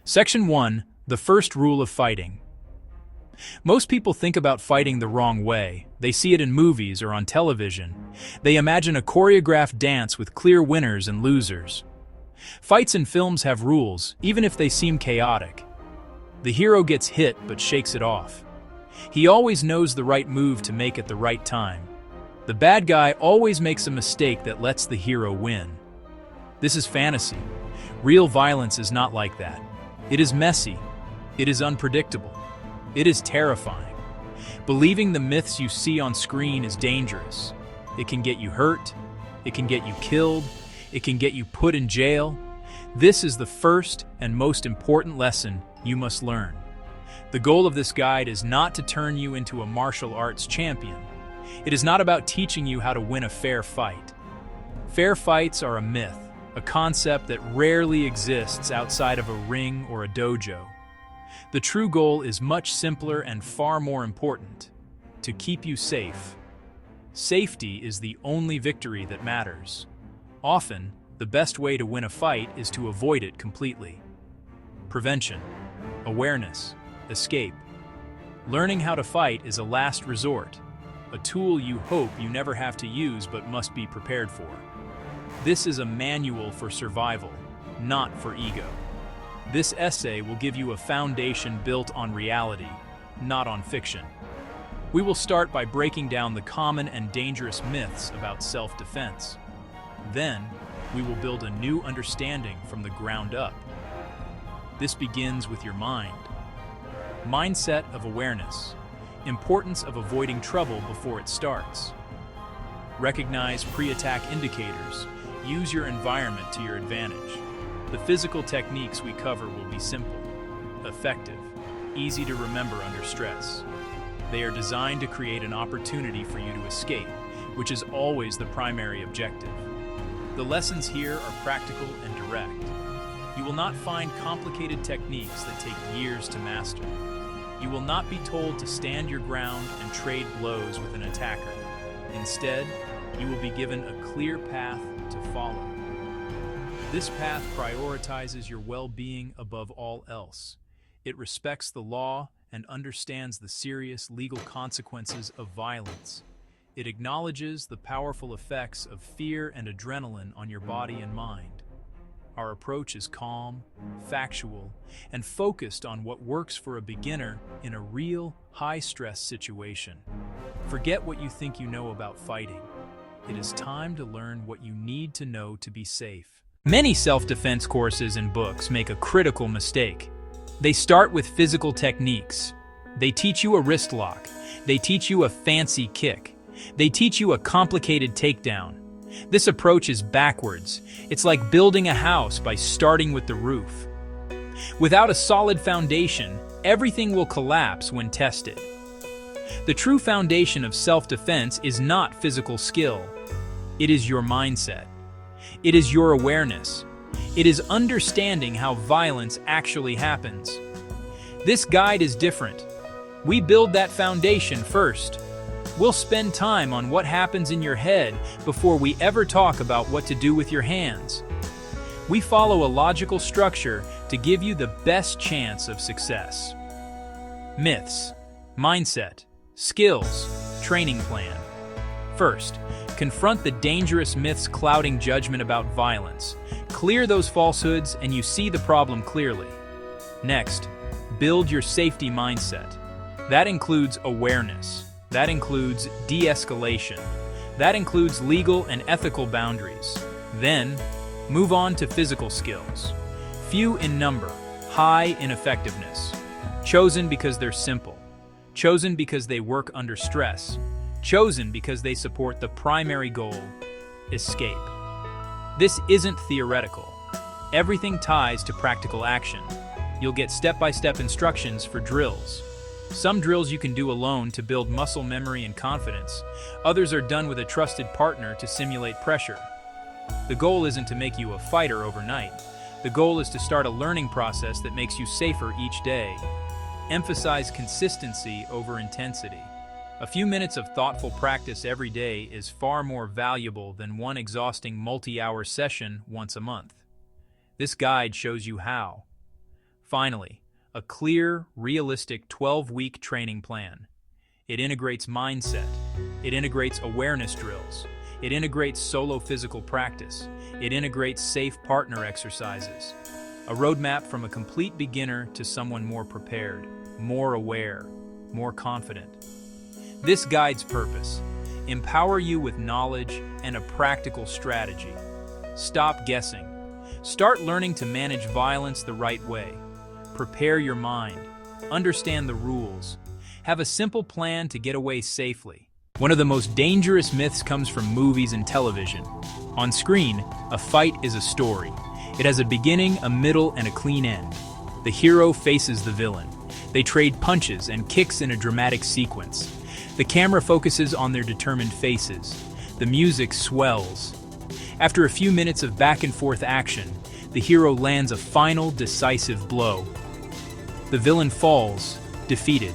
Section 1. The first rule of fighting. Most people think about fighting the wrong way. They see it in movies or on television. They imagine a choreographed dance with clear winners and losers. Fights in films have rules, even if they seem chaotic. The hero gets hit but shakes it off. He always knows the right move to make at the right time. The bad guy always makes a mistake that lets the hero win. This is fantasy. Real violence is not like that. It is messy. It is unpredictable. It is terrifying. Believing the myths you see on screen is dangerous. It can get you hurt. It can get you killed. It can get you put in jail. This is the first and most important lesson you must learn. The goal of this guide is not to turn you into a martial arts champion. It is not about teaching you how to win a fair fight. Fair fights are a myth, a concept that rarely exists outside of a ring or a dojo. The true goal is much simpler and far more important: to keep you safe. Safety is the only victory that matters. Often, the best way to win a fight is to avoid it completely. Prevention, awareness, escape. Learning how to fight is a last resort, a tool you hope you never have to use but must be prepared for. This is a manual for survival, not for ego. This essay will give you a foundation built on reality, not on fiction. We will start by breaking down the common and dangerous myths about self-defense. Then, we will build a new understanding from the ground up. This begins with your mind. Mindset of awareness. Importance of avoiding trouble before it starts. Recognize pre-attack indicators. Use your environment to your advantage. The physical techniques we cover will be simple, effective, easy to remember under stress. They are designed to create an opportunity for you to escape, which is always the primary objective. The lessons here are practical and direct. You will not find complicated techniques that take years to master. You will not be told to stand your ground and trade blows with an attacker. Instead, you will be given a clear path to follow. This path prioritizes your well-being above all else. It respects the law and understands the serious legal consequences of violence. It acknowledges the powerful effects of fear and adrenaline on your body and mind. Our approach is calm, factual, and focused on what works for a beginner in a real, high-stress situation. Forget what you think you know about fighting. It is time to learn what you need to know to be safe. Many self-defense courses and books make a critical mistake. They start with physical techniques. They teach you a wrist lock. They teach you a fancy kick. They teach you a complicated takedown. This approach is backwards. It's like building a house by starting with the roof. Without a solid foundation, everything will collapse when tested. The true foundation of self-defense is not physical skill. It is your mindset. It is your awareness. It is understanding how violence actually happens. This guide is different. We build that foundation first. We'll spend time on what happens in your head before we ever talk about what to do with your hands. We follow a logical structure to give you the best chance of success. Myths, mindset, skills, training plan. First, confront the dangerous myths clouding judgment about violence. Clear those falsehoods and you see the problem clearly. Next, build your safety mindset. That includes awareness. That includes de-escalation. That includes legal and ethical boundaries. Then, move on to physical skills. Few in number, high in effectiveness. Chosen because they're simple. Chosen because they work under stress. Chosen because they support the primary goal: escape. This isn't theoretical. Everything ties to practical action. You'll get step-by-step instructions for drills. Some drills you can do alone to build muscle memory and confidence. Others are done with a trusted partner to simulate pressure. The goal isn't to make you a fighter overnight. The goal is to start a learning process that makes you safer each day. Emphasize consistency over intensity. A few minutes of thoughtful practice every day is far more valuable than one exhausting multi-hour session once a month. This guide shows you how. Finally, a clear, realistic 12-week training plan. It integrates mindset. It integrates awareness drills. It integrates solo physical practice. It integrates safe partner exercises. A roadmap from a complete beginner to someone more prepared, more aware, more confident. This guide's purpose: empower you with knowledge and a practical strategy. Stop guessing. Start learning to manage violence the right way. Prepare your mind. Understand the rules. Have a simple plan to get away safely. One of the most dangerous myths comes from movies and television. On screen, a fight is a story. It has a beginning, a middle, and a clean end. The hero faces the villain. They trade punches and kicks in a dramatic sequence. The camera focuses on their determined faces. The music swells. After a few minutes of back-and-forth action, the hero lands a final, decisive blow. The villain falls, defeated.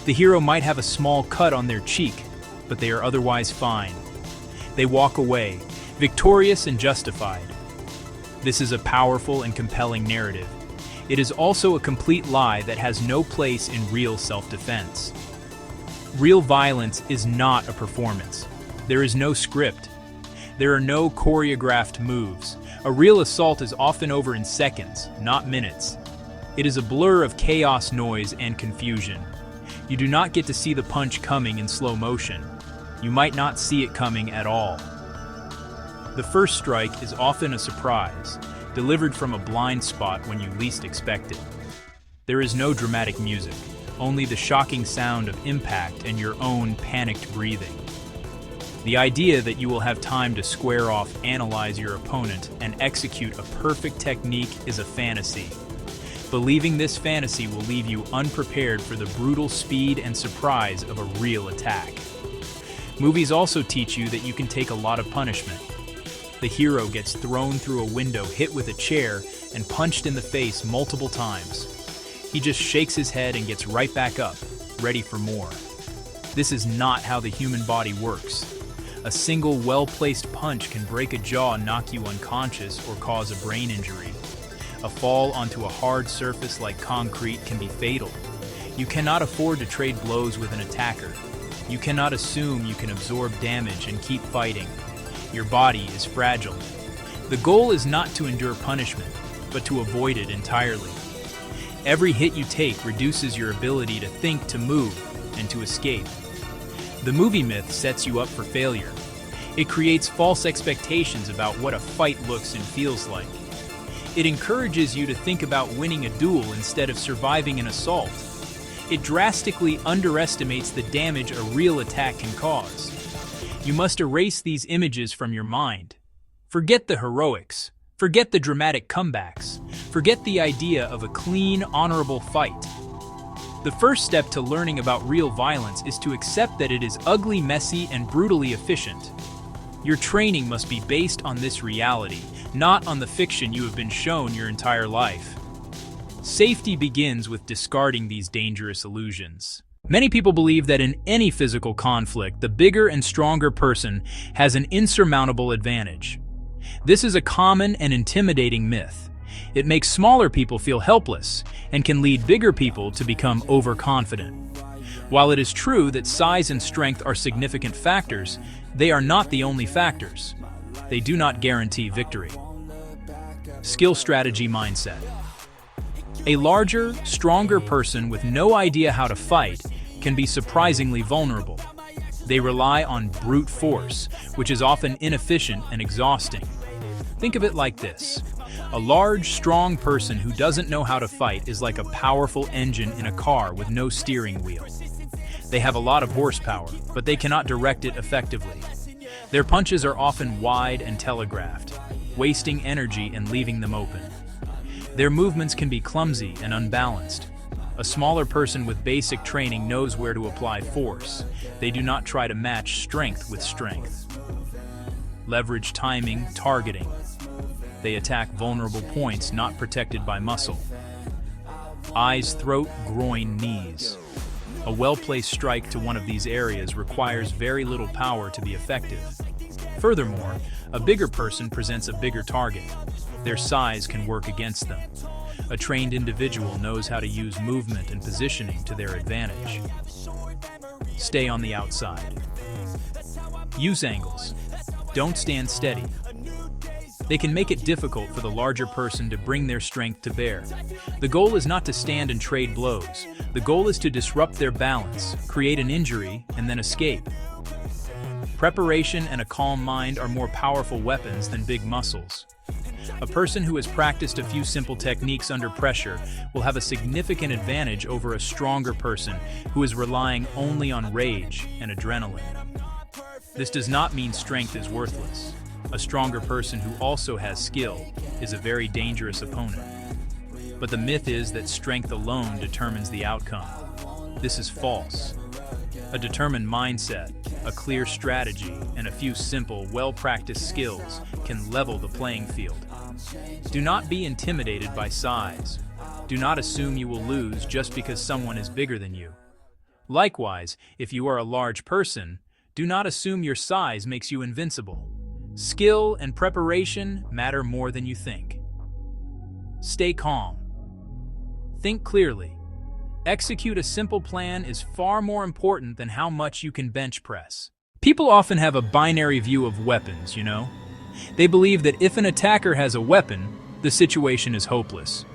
The hero might have a small cut on their cheek, but they are otherwise fine. They walk away, victorious and justified. This is a powerful and compelling narrative. It is also a complete lie that has no place in real self-defense. Real violence is not a performance. There is no script. There are no choreographed moves. A real assault is often over in seconds, not minutes. It is a blur of chaos, noise, and confusion. You do not get to see the punch coming in slow motion. You might not see it coming at all. The first strike is often a surprise, delivered from a blind spot when you least expect it. There is no dramatic music, only the shocking sound of impact and your own panicked breathing. The idea that you will have time to square off, analyze your opponent, and execute a perfect technique is a fantasy. Believing this fantasy will leave you unprepared for the brutal speed and surprise of a real attack. Movies also teach you that you can take a lot of punishment. The hero gets thrown through a window, hit with a chair, and punched in the face multiple times. He just shakes his head and gets right back up, ready for more. This is not how the human body works. A single well-placed punch can break a jaw, knock you unconscious, or cause a brain injury. A fall onto a hard surface like concrete can be fatal. You cannot afford to trade blows with an attacker. You cannot assume you can absorb damage and keep fighting. Your body is fragile. The goal is not to endure punishment, but to avoid it entirely. Every hit you take reduces your ability to think, to move, and to escape. The movie myth sets you up for failure. It creates false expectations about what a fight looks and feels like. It encourages you to think about winning a duel instead of surviving an assault. It drastically underestimates the damage a real attack can cause. You must erase these images from your mind. Forget the heroics. Forget the dramatic comebacks. Forget the idea of a clean, honorable fight. The first step to learning about real violence is to accept that it is ugly, messy, and brutally efficient. Your training must be based on this reality, not on the fiction you have been shown your entire life. Safety begins with discarding these dangerous illusions. Many people believe that in any physical conflict, the bigger and stronger person has an insurmountable advantage. This is a common and intimidating myth. It makes smaller people feel helpless and can lead bigger people to become overconfident. While it is true that size and strength are significant factors, they are not the only factors. They do not guarantee victory. Skill, strategy, mindset. A larger, stronger person with no idea how to fight can be surprisingly vulnerable. They rely on brute force, which is often inefficient and exhausting. Think of it like this. A large, strong person who doesn't know how to fight is like a powerful engine in a car with no steering wheel. They have a lot of horsepower, but they cannot direct it effectively. Their punches are often wide and telegraphed, wasting energy and leaving them open. Their movements can be clumsy and unbalanced. A smaller person with basic training knows where to apply force. They do not try to match strength with strength. Leverage timing, targeting. They attack vulnerable points not protected by muscle. Eyes, throat, groin, knees. A well-placed strike to one of these areas requires very little power to be effective. Furthermore, a bigger person presents a bigger target. Their size can work against them. A trained individual knows how to use movement and positioning to their advantage. Stay on the outside. Use angles. Don't stand steady. They can make it difficult for the larger person to bring their strength to bear. The goal is not to stand and trade blows. The goal is to disrupt their balance, create an injury, and then escape. Preparation and a calm mind are more powerful weapons than big muscles. A person who has practiced a few simple techniques under pressure will have a significant advantage over a stronger person who is relying only on rage and adrenaline. This does not mean strength is worthless. A stronger person who also has skill is a very dangerous opponent. But the myth is that strength alone determines the outcome. This is false. A determined mindset, a clear strategy, and a few simple, well-practiced skills can level the playing field. Do not be intimidated by size. Do not assume you will lose just because someone is bigger than you. Likewise, if you are a large person, do not assume your size makes you invincible. Skill and preparation matter more than you think. Stay calm. Think clearly. Execute a simple plan is far more important than how much you can bench press. People often have a binary view of weapons, you know? They believe that if an attacker has a weapon, the situation is hopeless.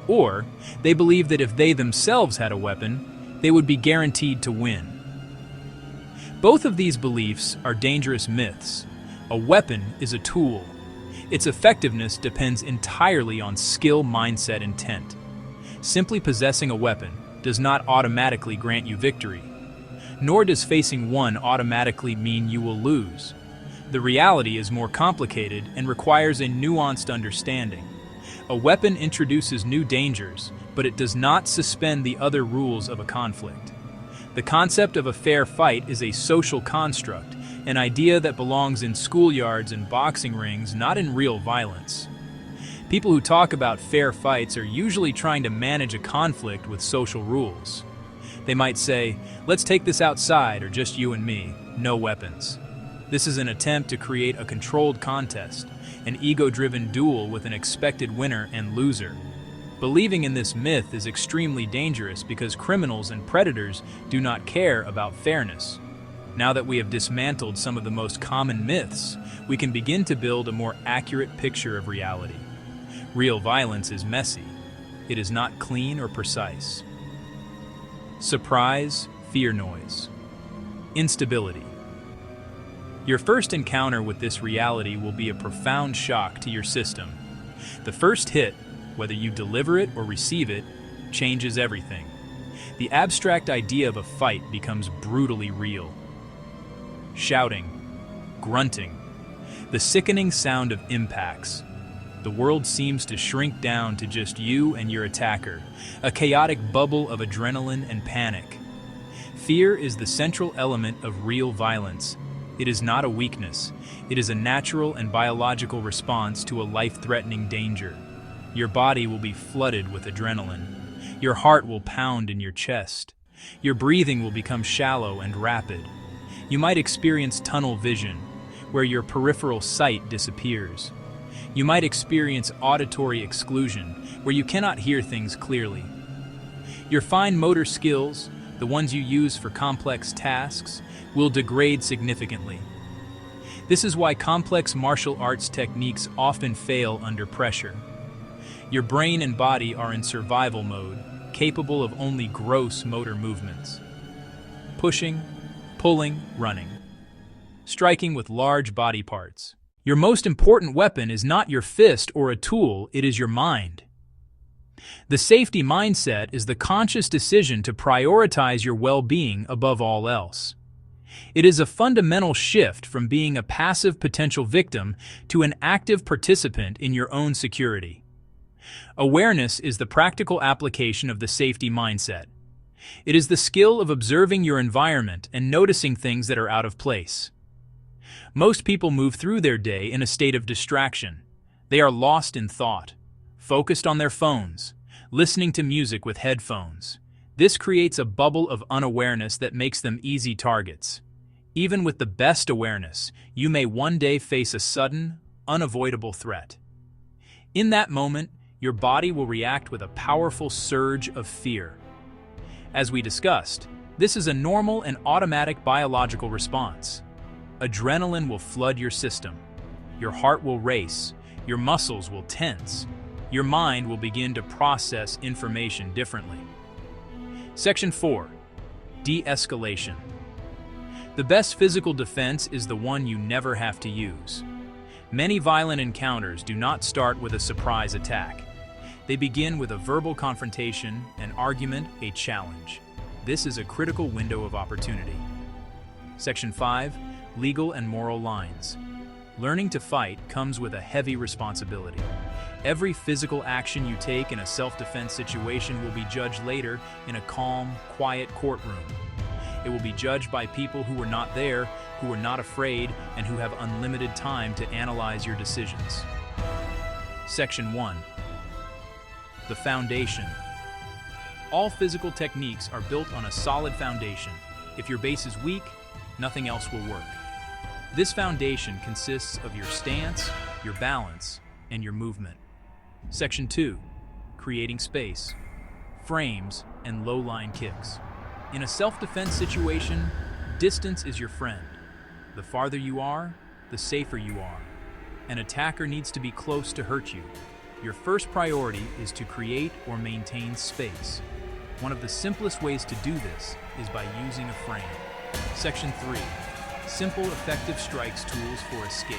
Or, they believe that if they themselves had a weapon, they would be guaranteed to win. Both of these beliefs are dangerous myths. A weapon is a tool. Its effectiveness depends entirely on skill, mindset, intent. Simply possessing a weapon does not automatically grant you victory. Nor does facing one automatically mean you will lose. The reality is more complicated and requires a nuanced understanding. A weapon introduces new dangers, but it does not suspend the other rules of a conflict. The concept of a fair fight is a social construct, an idea that belongs in schoolyards and boxing rings, not in real violence. People who talk about fair fights are usually trying to manage a conflict with social rules. They might say, "Let's take this outside, or just you and me, no weapons." This is an attempt to create a controlled contest, an ego-driven duel with an expected winner and loser. Believing in this myth is extremely dangerous because criminals and predators do not care about fairness. Now that we have dismantled some of the most common myths, we can begin to build a more accurate picture of reality. Real violence is messy. It is not clean or precise. Surprise, fear noise. Instability. Your first encounter with this reality will be a profound shock to your system. The first hit, whether you deliver it or receive it, changes everything. The abstract idea of a fight becomes brutally real. Shouting, grunting, the sickening sound of impacts. The world seems to shrink down to just you and your attacker, a chaotic bubble of adrenaline and panic. Fear is the central element of real violence. It is not a weakness. It is a natural and biological response to a life-threatening danger. Your body will be flooded with adrenaline. Your heart will pound in your chest. Your breathing will become shallow and rapid. You might experience tunnel vision, where your peripheral sight disappears. You might experience auditory exclusion, where you cannot hear things clearly. Your fine motor skills, the ones you use for complex tasks, will degrade significantly. This is why complex martial arts techniques often fail under pressure. Your brain and body are in survival mode, capable of only gross motor movements. Pushing, pulling, running. Striking with large body parts. Your most important weapon is not your fist or a tool, it is your mind. The safety mindset is the conscious decision to prioritize your well-being above all else. It is a fundamental shift from being a passive potential victim to an active participant in your own security. Awareness is the practical application of the safety mindset. It is the skill of observing your environment and noticing things that are out of place. Most people move through their day in a state of distraction. They are lost in thought, focused on their phones, listening to music with headphones. This creates a bubble of unawareness that makes them easy targets. Even with the best awareness, you may one day face a sudden, unavoidable threat. In that moment, Your body will react with a powerful surge of fear. As we discussed, this is a normal and automatic biological response. Adrenaline will flood your system. Your heart will race. Your muscles will tense. Your mind will begin to process information differently. Section 4. De-escalation. The best physical defense is the one you never have to use. Many violent encounters do not start with a surprise attack. They begin with a verbal confrontation, an argument, a challenge. This is a critical window of opportunity. Section 5. Legal and moral lines. Learning to fight comes with a heavy responsibility. Every physical action you take in a self-defense situation will be judged later in a calm, quiet courtroom. It will be judged by people who were not there, who were not afraid, and who have unlimited time to analyze your decisions. Section 1. The foundation. All physical techniques are built on a solid foundation. If your base is weak, nothing else will work. This foundation consists of your stance, your balance, and your movement. Section 2. Creating space. Frames and low-line kicks. In a self-defense situation, distance is your friend. The farther you are, the safer you are. An attacker needs to be close to hurt you. Your first priority is to create or maintain space. One of the simplest ways to do this is by using a frame. Section 3. Simple, effective strikes tools for escape.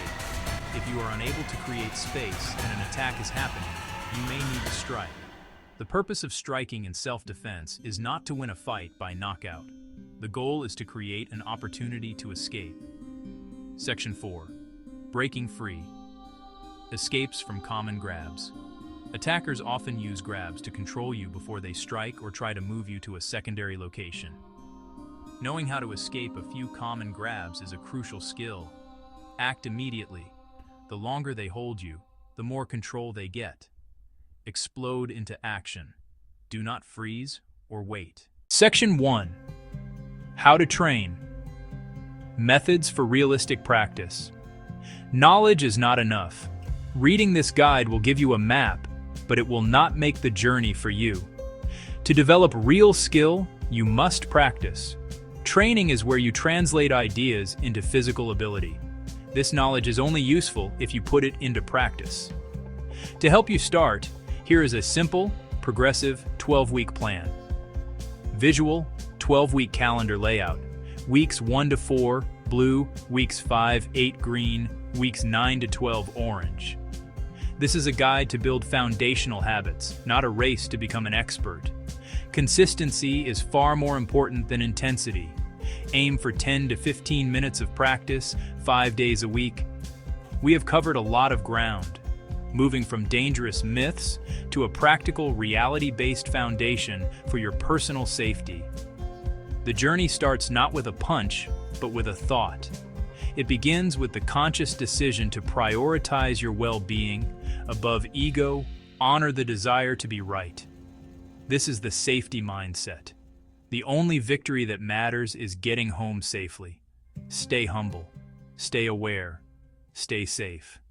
If you are unable to create space and an attack is happening, you may need to strike. The purpose of striking in self-defense is not to win a fight by knockout. The goal is to create an opportunity to escape. Section 4. Breaking free. Escapes from common grabs. Attackers often use grabs to control you before they strike or try to move you to a secondary location. Knowing how to escape a few common grabs is a crucial skill. Act immediately. The longer they hold you, the more control they get. Explode into action. Do not freeze or wait. Section 1. How to train. Methods for realistic practice. Knowledge is not enough. Reading this guide will give you a map, but it will not make the journey for you. To develop real skill, you must practice. Training is where you translate ideas into physical ability. This knowledge is only useful if you put it into practice. To help you start, here is a simple, progressive 12-week plan. Visual, 12-week calendar layout. Weeks 1 to 4, blue, weeks 5-8 green, weeks 9 to 12 orange. This is a guide to build foundational habits, not a race to become an expert. Consistency is far more important than intensity. Aim for 10 to 15 minutes of practice, 5 days a week. We have covered a lot of ground, moving from dangerous myths to a practical, reality-based foundation for your personal safety. The journey starts not with a punch, but with a thought. It begins with the conscious decision to prioritize your well-being above ego, honor the desire to be right. This is the safety mindset. The only victory that matters is getting home safely. Stay humble, stay aware, stay safe.